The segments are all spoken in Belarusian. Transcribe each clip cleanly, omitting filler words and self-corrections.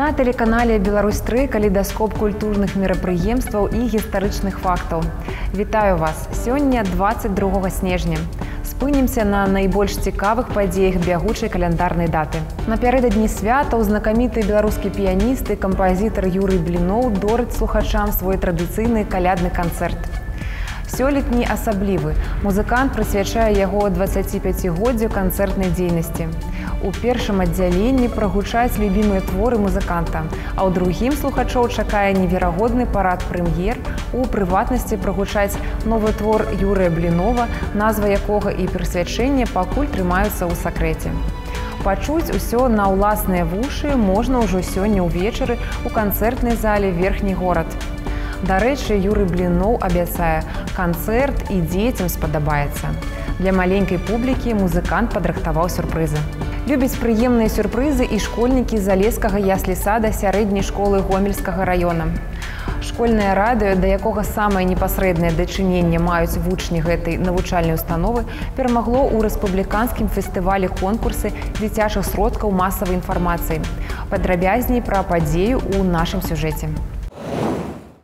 На тэлеканале «Беларусь-3» калейдаскоп культурных мерапрыемстваў і гістарычных фактаў. Вітаю вас! Сёння 22 снежня. Спынімся на найбольш цікавых падзеях бягучай каляндарнай даты. Напярэдадні святаў знакаміты беларускі піяніст і кампазітар Юрый Бліноў дорыць слухачам свой традыцыйны калядны канцэрт. Сёлетні асаблівы. Музыкант прысвячае яго 25годдзю канцэртнай дзейнасці. У першым аддзяленні прагучаць любімыя творы музыканта, а ў другім слухачоў чакае неверагодны парад прэм'ер, у прыватнасці прагучаць новы твор Юрыя Блінова, назва якога і прысвячэнне пакуль трымаюцца ў сакрэце. Пачуць усё на ўласныя вушы можна ўжо сёння ўвечары ў канцэртнай зале «Верхні горад». Дарэчы, Юрый Бліноў абяцае, канцэрт і дзецям спадабаецца. Для маленькай публікі музыкант падрыхтаваў сюрпрызы. Любяць прыемныя сюрпрызы і школьнікі залескага яслі-сада сярэдняй школы Гомельскага раёна. Школьнае радыё, да якога самае непасрэднае дачыненне маюць вучні гэтай навучальнай установы, перамагло ў рэспубліканскім фестывалі конкурсы дзіцячых сродкаў масавай інфармацыі. Падрабязней пра падзею ў нашым сюжэце.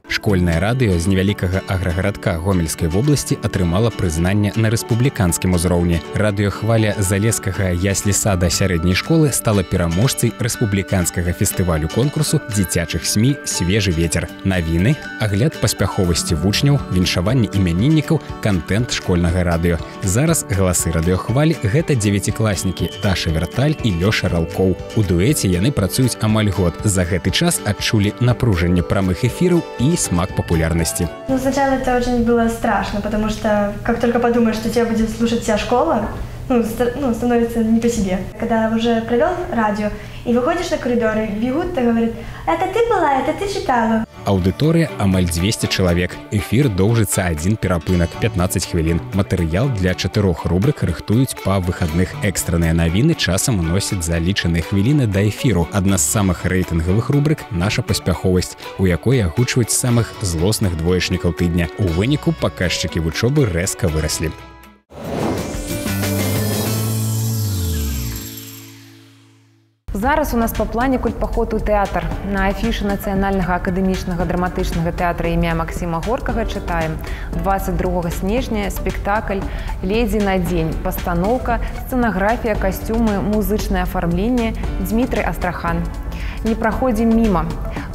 Школьнае радыё з невялікага аграгарадка Гомельскай вобласці атрымала прызнанне на рэспубліканскім узроўні. Радыёхваля залескага яслі-сада сярэдняй школы стала пераможцай рэспубліканскага фестывалю конкурсу дзіцячых СМІ «Свежы ветер». Навіны, агляд паспяховасці вучняў, віншаванне імяніннікаў, кантэнт школьнага радыё. Зараз галасы радыёхвалі – гэта дзевяцікласнікі Даша Верталь і Лёша Ралкоў. У дуэце яны працуюць амаль год. За гэты час адчулі напружанне прамых эфіраў і смак популярности. Ну, сначала это очень было страшно, потому что как только подумаешь, что тебя будет слушать вся школа, становится не по себе. Когда уже провел радио и выходишь на коридоры, бегут и говорят: «Это ты была, это ты читала». Аўдыторыя амаль 200 чалавек. Эфір доўжыцца адзін перапынак, 15 хвілін. Матэрыял для 4 рубрык рыхтуюць па выхадных. Экстраныя навіны часам уносяць за лічаныя хвіліны да эфіру. Адна з самых рэйтынгавых рубрык – наша паспяховасць, у якой агучваюць самых злосных двоечнікаў тыдня. У выніку паказчыкі вучобы рэзка выраслі. Зараз у нас па плане культпаход у тэатр. На афішы Нацыянальнага акадэмічнага драматычнага тэатра імя Максіма Горкага чытаем: 22 снежня спектакль «Ледзі на дзень», пастаноўка, сцэнаграфія, касцюмы, музычнае афармленне, Дмітрый Астрахан. Не праходзім міма.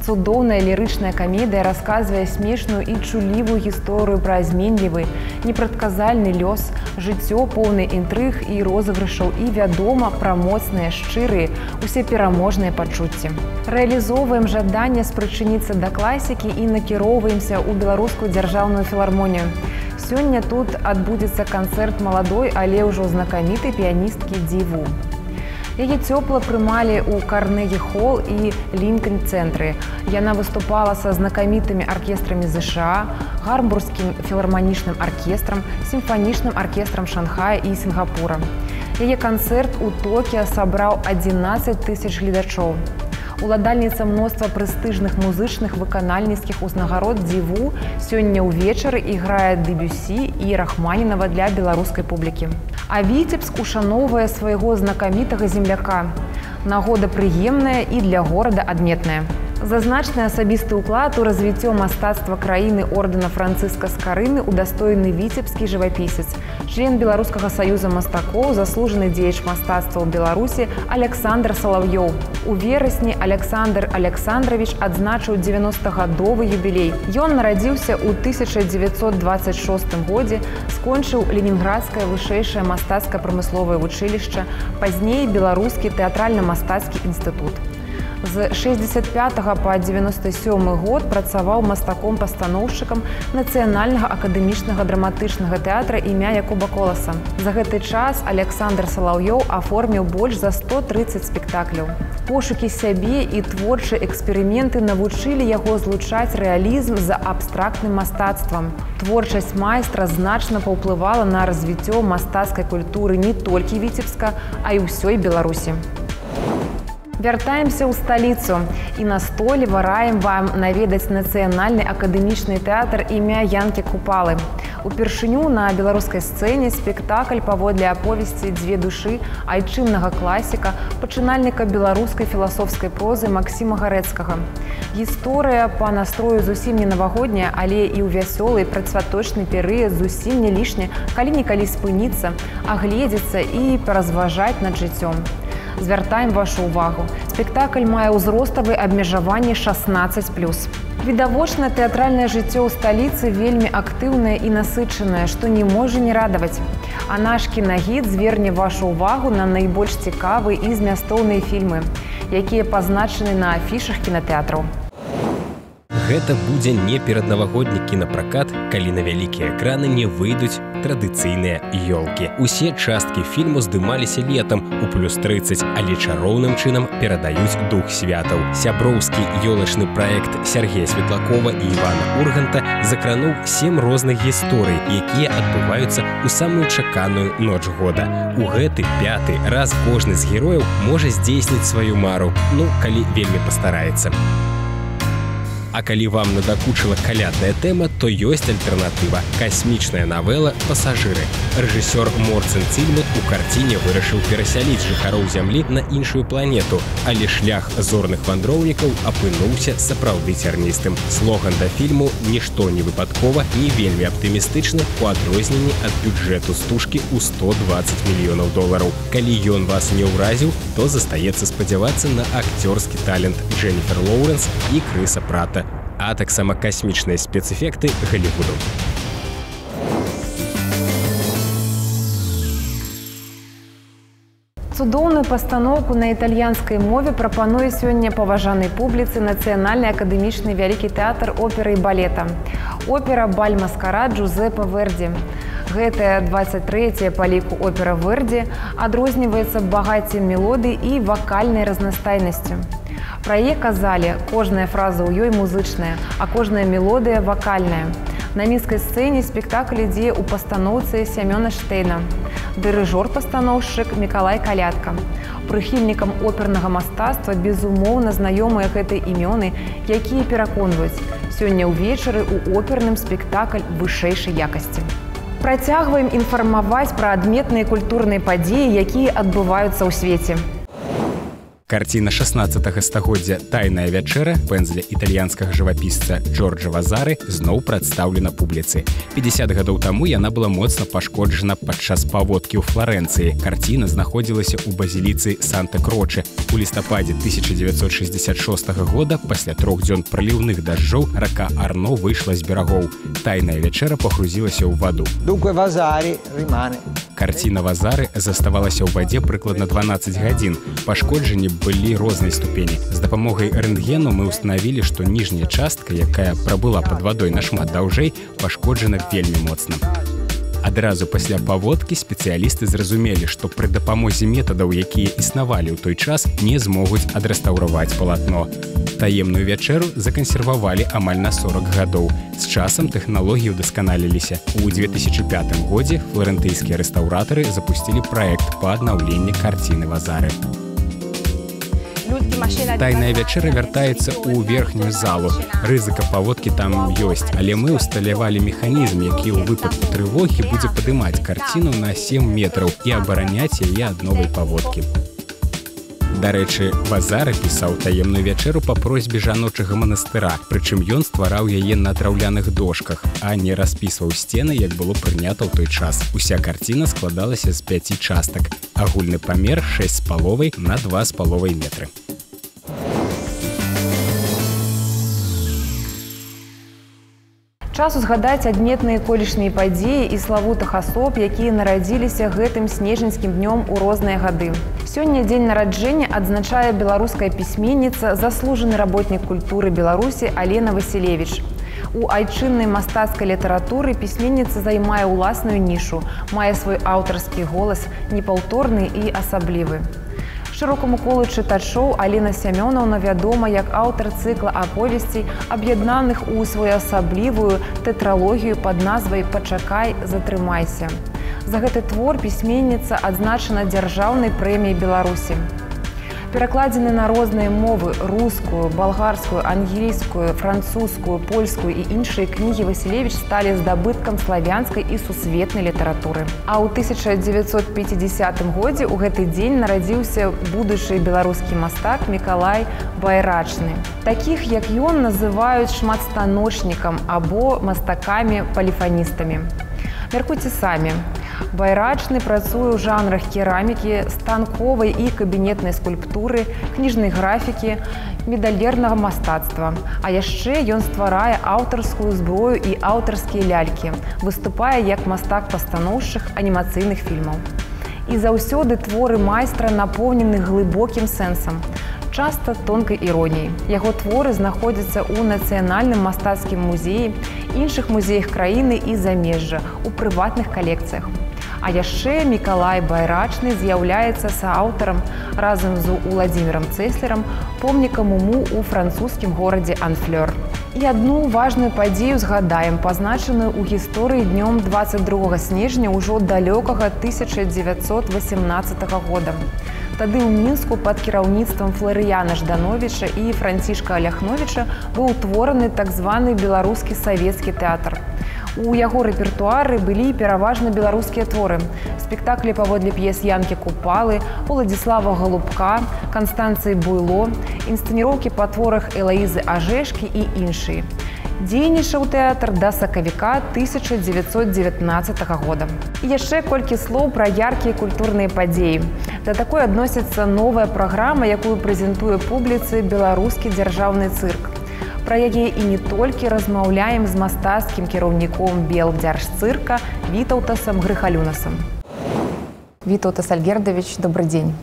Цудоўная лірычная камедыя расказвае смешную і чулівую гісторыю пра зменлівы, непрадказальны лёс, жыццё поўнае інтрыг і розыгрышаў і, вядома, пра моцныя, шчырыя, усепераможныя пачуцці. Рэалізоўваем жаданне спрычыніцца да класікі і накіроўваемся ў беларускую дзяржаўную філармонію. Сёння тут адбудзецца канцэрт маладой, але ўжо знакамітай піяністкі Дзіву. Яе цёпла прымалі ў Карнегі-хол і Лінкальн-цэнтры. Яна выступала са знакамітымі аркестрамі ЗША, Гармбургскім філарманічным аркестрам, сімфанічным аркестрам Шанхая і Сінгапура. Яе канцэрт у Токіа сабраў 11 000 гледачоў. Уладальніца мноства прэстыжных музычных выканальніцкіх узнагарод Дзіву сёння ўвечары іграе Дэбюсі і Рахманінава для беларускай публікі. А Віцебск ушаноўвае свайго знакамітага земляка. Нагода прыемная і для горада адметная. За значны асабісты ўклад у развіццё мастацтва краіны ордэна Францыска Скарыны удастоены віцебскі жывапісец, член Беларускага саюза мастакоў, заслужаны дзеяч мастацтва ў Беларусі Александр Салаўёў. У верасні Александр Александрович адзначыў 90-гадовы юбілей. Ён нарадзіўся ў 1926 годзе, скончыў Ленінградскае вышэйшае мастацка-прамысловае вучылішча, пазней Беларускі тэатральна-мастацкі інстытут. З 65 па 97 год працаваў мастаком-пастаноўшчыкам Нацыянальнага акадэмічнага драматычнага тэатра імя Якуба Коласа. За гэты час Александр Салаўёў аформіў больш за 130 спектакляў. Пошукі сябе і творчыя эксперыменты навучылі яго злучаць рэалізм з абстрактным мастацтвам. Творчасць майстра значна паўплывала на развіццё мастацкай культуры не толькі Віцебска, а і ўсёй Беларусі. Вяртаемся ў сталіцу і настойліва раім вам наведаць Нацыянальны акадэмічны тэатр імя Янкі Купалы. Упершыню на беларускай сцэне спектакль паводле аповесці «Дзве душы» айчыннага класіка, пачынальніка беларускай філасофскай прозы Максіма Гарэцкага. Гісторыя па настрою зусім не навагодняя, але і ў вясёлы працвяточны перыяд зусім не лішне, калі-нікалі спыніцца, агледзецца і паразважаць над жыццём. Звяртаем вашу увагу. Спектакль мае ўзроставыя абмежаванні 16+. Відавочна, тэатральнае жыццё ў сталіцы вельмі актыўнае і насычанае, што не можа не радаваць. А наш кінагід зверне вашу увагу на найбольш цікавыя і змястоўныя фільмы, якія пазначаны на афішах кінатэатраў. Гэта будзе не пераднавагодні кінапракат, калі на вялікія экраны не выйдуць традыцыйныя ёлкі. Усе часткі фільму здымаліся летам у +30, але чароўным чынам перадаюць дух святаў. Сяброўскі ёлачны праект Сергея Светлакова і Івана Урганта закрануў 7 розных гісторый, якія адбываюцца ў самую чаканую ноч года. У гэты 5-ты раз кожны з герояў можа здзейсніць сваю мару, калі вельмі пастараецца. А калі вам надакучыла калядная тэма, то ёсць альтэрнатыва – касмічная навела «Пасажыры». Рэжысёр Морцен Цільмут у карціне вырашыў перасяліць жыхароў Зямлі на іншую планету, але шлях зорных вандроўнікаў апынуўся сапраўды цярністым. Слоган да фільму «Нішто не выпадкова» не вельмі аптымістычны у адрозненні ад бюджэту стужкі ў $120 мільёнаў. Калі ён вас не ўразіў, то застаецца спадзявацца на акцёрскі талент Дженніфер Лоуренс і Крыса Прата, а таксама касмічныя спецэфекты Голливуду. Цудоўную пастаноўку на італьянскай мове прапануе сёння паважанай публіцы Нацыянальны акадэмічны вялікі тэатр оперы і балета. Опера «Баль маскарад» Джузеппе Верді. Гэтая 23-я па ліку опера Верді адрозніваецца багаццем мелодый і вакальнай разнастайнасцю. Пра яе казалі, кожная фраза ў ёй музычная, а кожная мелодыя вакальная. На мінскай сцэне спектакль ідзе ў пастаноўцы Сямёна Штейна. Дырыжор-пастаноўшчык Мікалай Калядка. Прыхільнікам опернага мастацтва безумоўна знаёмыя гэтыя імёны, якія пераконваюць, сёння ўвечары ў оперным спектакль вышэйшай якасці. Працягваем інфармаваць пра адметныя культурныя падзеі, якія адбываюцца ў свеце. Карціна 16-го стагоддзя «Тайная вячэра» пэндзля італьянскага жывапісца Джорджа Вазары зноў прадстаўлена публіцы. 50 гадоў таму яна была моцна пашкоджана падчас паводкі ў Фларэнцыі. Карціна знаходзілася ў базіліцы Санта-Кроче. У лістападзе 1966 года пасля 3 дзён праліўных дажджоў рака Арно выйшла з берагоў. «Тайная вячэра» пагрузілася ў ваду. Карціна Вазары заставалася ў вадзе прыкладна 12 гадзін. Пашкоджанні былі рознай ступені. З дапамогай рэнтгену мы ўстанавілі, што ніжняя частка, якая прабыла пад вадой нашмат даўжэй, пашкоджана вельмі моцна. Адразу пасля паводкі спецыялісты зразумелі, што пры дапамозе метадаў, якія існавалі ў той час, не змогуць адрэстаўраваць палатно. Таемную вячэру закансервавалі амаль на 40 гадоў. З часам тэхналогіі ўдасканаліліся. У 2005 годзе фларэнтыйскія рэстаўратары запусцілі праект па аднаўленні карціны Вазары. Тайная вячэра вяртаецца ў верхнюю залу. Рызыка паводкі там ёсць, але мы ўсталявалі механізм, які ў выпадку трывогі будзе падымаць карціну на 7 метраў і абараняць яе ад новай паводкі. Дарэчы, Вазары пісаў таемную вячэру па просьбе жаночага манастыра, прычым ён ствараў яе на драўляных дошках, а не распісваў сцены, як было прынята ў той час. Уся карціна складалася з 5 частак. Агульны памер 6,5 на 2,5 метры. Час узгадаць адметныя колішнія падзеі і славутых асоб, якія нарадзіліся гэтым снежаньскім днём у розныя гады. Сёння дзень нараджэння адзначае беларуская пісьменніца, заслужаны работнік культуры Беларусі Алена Васілевіч. У айчыннай мастацкай літаратуры пісьменніца займае ўласную нішу, мае свой аўтарскі голас, непаўторны і асаблівы. Шырокаму колу чытачоў Алена Сямёнаўна вядома як аўтар цыкла аповесцей, аб'яднаных у своеасаблівую тэтралогію пад назвай «Пачакай, затрымайся». За гэты твор пісьменніца адзначана дзяржаўнай прэміяй Беларусі. Перакладзены на розныя мовы: рускую, балгарскую, ангельскую, французскую, польскую і іншыя кнігі Васілевіч сталі здабыткам славянскай і сусветнай літаратуры. А ў 1950 годзе ў гэты дзень нарадзіўся будучы беларускі мастак Мікалай Байрачны. Такіх, як ён, называюць шматстаночнікам або мастакамі-паліфаністамі. Мяркуйце самі. Байрачны працуе ў жанрах керамікі, станковай і кабінетнай скульптуры, кніжнай графікі, медальернага мастацтва. А яшчэ ён стварае аўтарскую зброю і аўтарскія лялькі, выступае як мастак-пастаноўшчык анімацыйных фільмаў. І заўсёды творы майстра напоўнены глыбокім сэнсам, часта тонкай іроніяй. Яго творы знаходзяцца ў нацыянальным мастацкім музеі, іншых музеях краіны і замежжа, у прыватных калекцыях. А яшчэ Мікалай Байрачны з'яўляецца сааўтарам разам з Уладзімірам Цэслерам помніка Муму ў французскім горадзе Анфлёр. І адну важную падзею згадаем, пазначаную ў гісторыі днём 22 снежня ўжо далёкага 1918 года. Тады ў Мінску пад кіраўніцтвам Фларыяна Ждановіча і Францішка Аляхновіча быў утвораны так званы беларускі савецкі тэатр. У яго рэпертуары былі пераважна беларускія творы. Спектаклі паводле п'ес Янкі Купалы, Уладзіслава Галубка, Канстанцыі Буйло, інсцэніроўкі па творах Элаізы Ажэшкі і іншыя. Дзейнічаў тэатр да сакавіка 1919 года. І яшчэ колькі слоў пра яркія культурныя падзеі. Да такой адносіцца новая праграма, якую прэзентуе публіцы беларускі дзяржаўны цырк. Пра яе і не толькі размаўляем з мастацкім кіраўніком Белдзяржцырка Вітаўтасам Грыхалюнасам. Витаутас Альгердович, добрый день.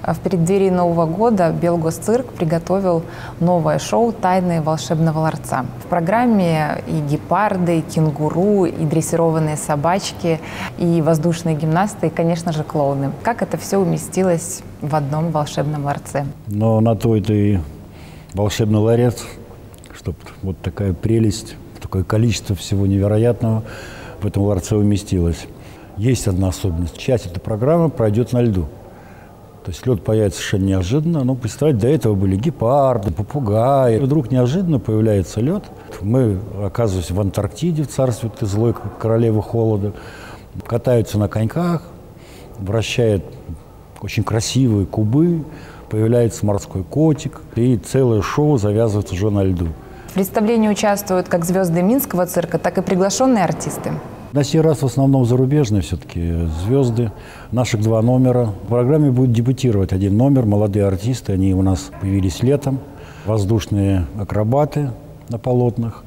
В преддверии Нового года Белгосцирк приготовил новое шоу «Тайны волшебного ларца». В программе и гепарды, и кенгуру, и дрессированные собачки, и воздушные гимнасты, и, конечно же, клоуны. Как это все уместилось в одном волшебном ларце? Но на то это и волшебный ларец, чтобы вот такая прелесть, такое количество всего невероятного в этом ларце уместилось. Есть одна особенность. Часть этой программы пройдет на льду. То есть лед появится совершенно неожиданно. Ну, представьте, до этого были гепарды, попугаи. И вдруг неожиданно появляется лед. Мы оказываемся в Антарктиде, в царстве этой злой королевы холода. Катаются на коньках, вращают очень красивые кубы. Появляется морской котик. И целое шоу завязывается уже на льду. В представлении участвуют как звезды Минского цирка, так и приглашенные артисты. На сей раз в основном зарубежные все-таки звезды. Наших 2 номера. В программе будет дебютировать 1 номер. Молодые артисты, они у нас появились летом. Воздушные акробаты на полотнах.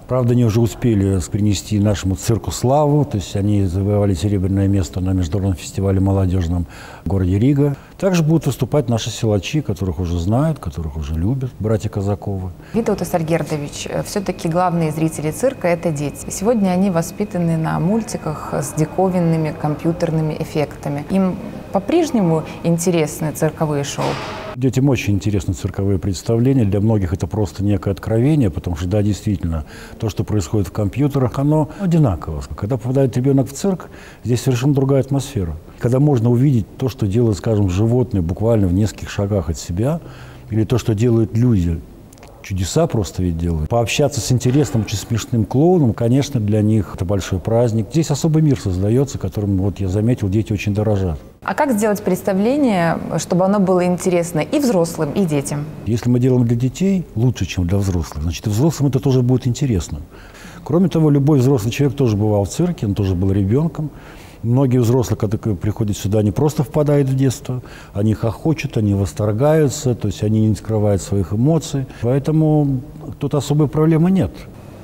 Правда, они уже успели принести нашему цирку славу. То есть они завоевали серебряное место на международном фестивале молодежном в городе Рига. Также будут выступать наши силачи, которых уже знают, которых уже любят, братья Казаковы. Витаутас Альгердович, все-таки главные зрители цирка – это дети. Сегодня они воспитаны на мультиках с диковинными компьютерными эффектами. Им по-прежнему интересны цирковые шоу? Детям очень интересны цирковые представления. Для многих это просто некое откровение, потому что, да, действительно, то, что происходит в компьютерах, оно одинаково. Когда попадает ребенок в цирк, здесь совершенно другая атмосфера. Когда можно увидеть то, что делают, скажем, животные буквально в нескольких шагах от себя, или то, что делают люди, чудеса просто ведь делают. Пообщаться с интересным, очень смешным клоуном, конечно, для них это большой праздник. Здесь особый мир создается, которым, вот я заметил, дети очень дорожат. А как сделать представление, чтобы оно было интересно и взрослым, и детям? Если мы делаем для детей лучше, чем для взрослых, значит, и взрослым это тоже будет интересно. Кроме того, любой взрослый человек тоже бывал в цирке, он тоже был ребенком. Многие взрослые, когда приходят сюда, они просто впадают в детство, они хохочут, они восторгаются, то есть они не скрывают своих эмоций. Поэтому тут особой проблемы нет.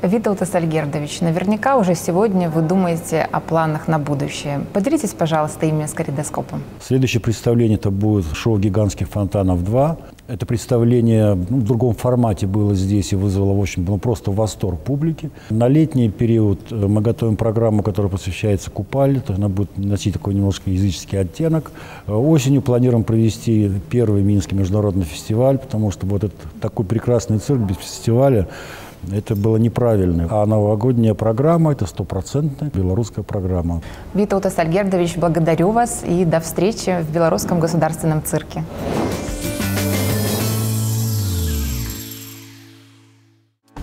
Витаутас Альгердович, наверняка уже сегодня вы думаете о планах на будущее. Поделитесь, пожалуйста, ими с калейдоскопом. Следующее представление это будет шоу «Гигантских фонтанов 2». Это представление в другом формате было здесь и вызвало, в общем, просто восторг публики. На летний период мы готовим программу, которая посвящается купали. Она будет носить такой немножко языческий оттенок. Осенью планируем провести первый Минский международный фестиваль, потому что вот этот такой прекрасный цирк без фестиваля это было неправильно. А новогодняя программа – это 100% белорусская программа. Витаутас Альгердович, благодарю вас и до встречи в Белорусском государственном цирке.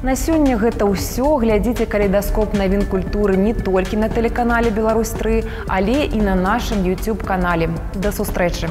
На сёння гэта ўсё. Глядзіце калейдаскоп навін культуры не толькі на тэлеканале «Беларусь-3», але і на нашым YouTube-канале. Да сустрэчы!